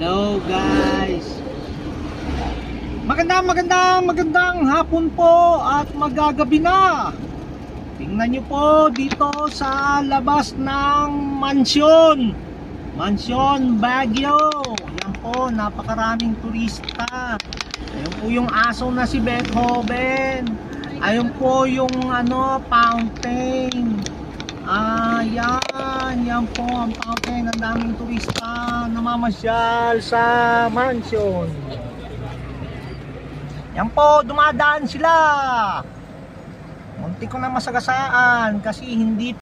Hello guys. Magandang hapon po at magagabi na. Tingnan nyo po dito sa labas ng mansyon Baguio. Yan po, napakaraming turista. Ayun po yung aso na si Beethoven. Ayun po yung fountain. Yan po ang fountain. Ang daming turista namamasyal sa mansion. Yan po, dumadaan sila. Munti ko na masagasaan kasi hindi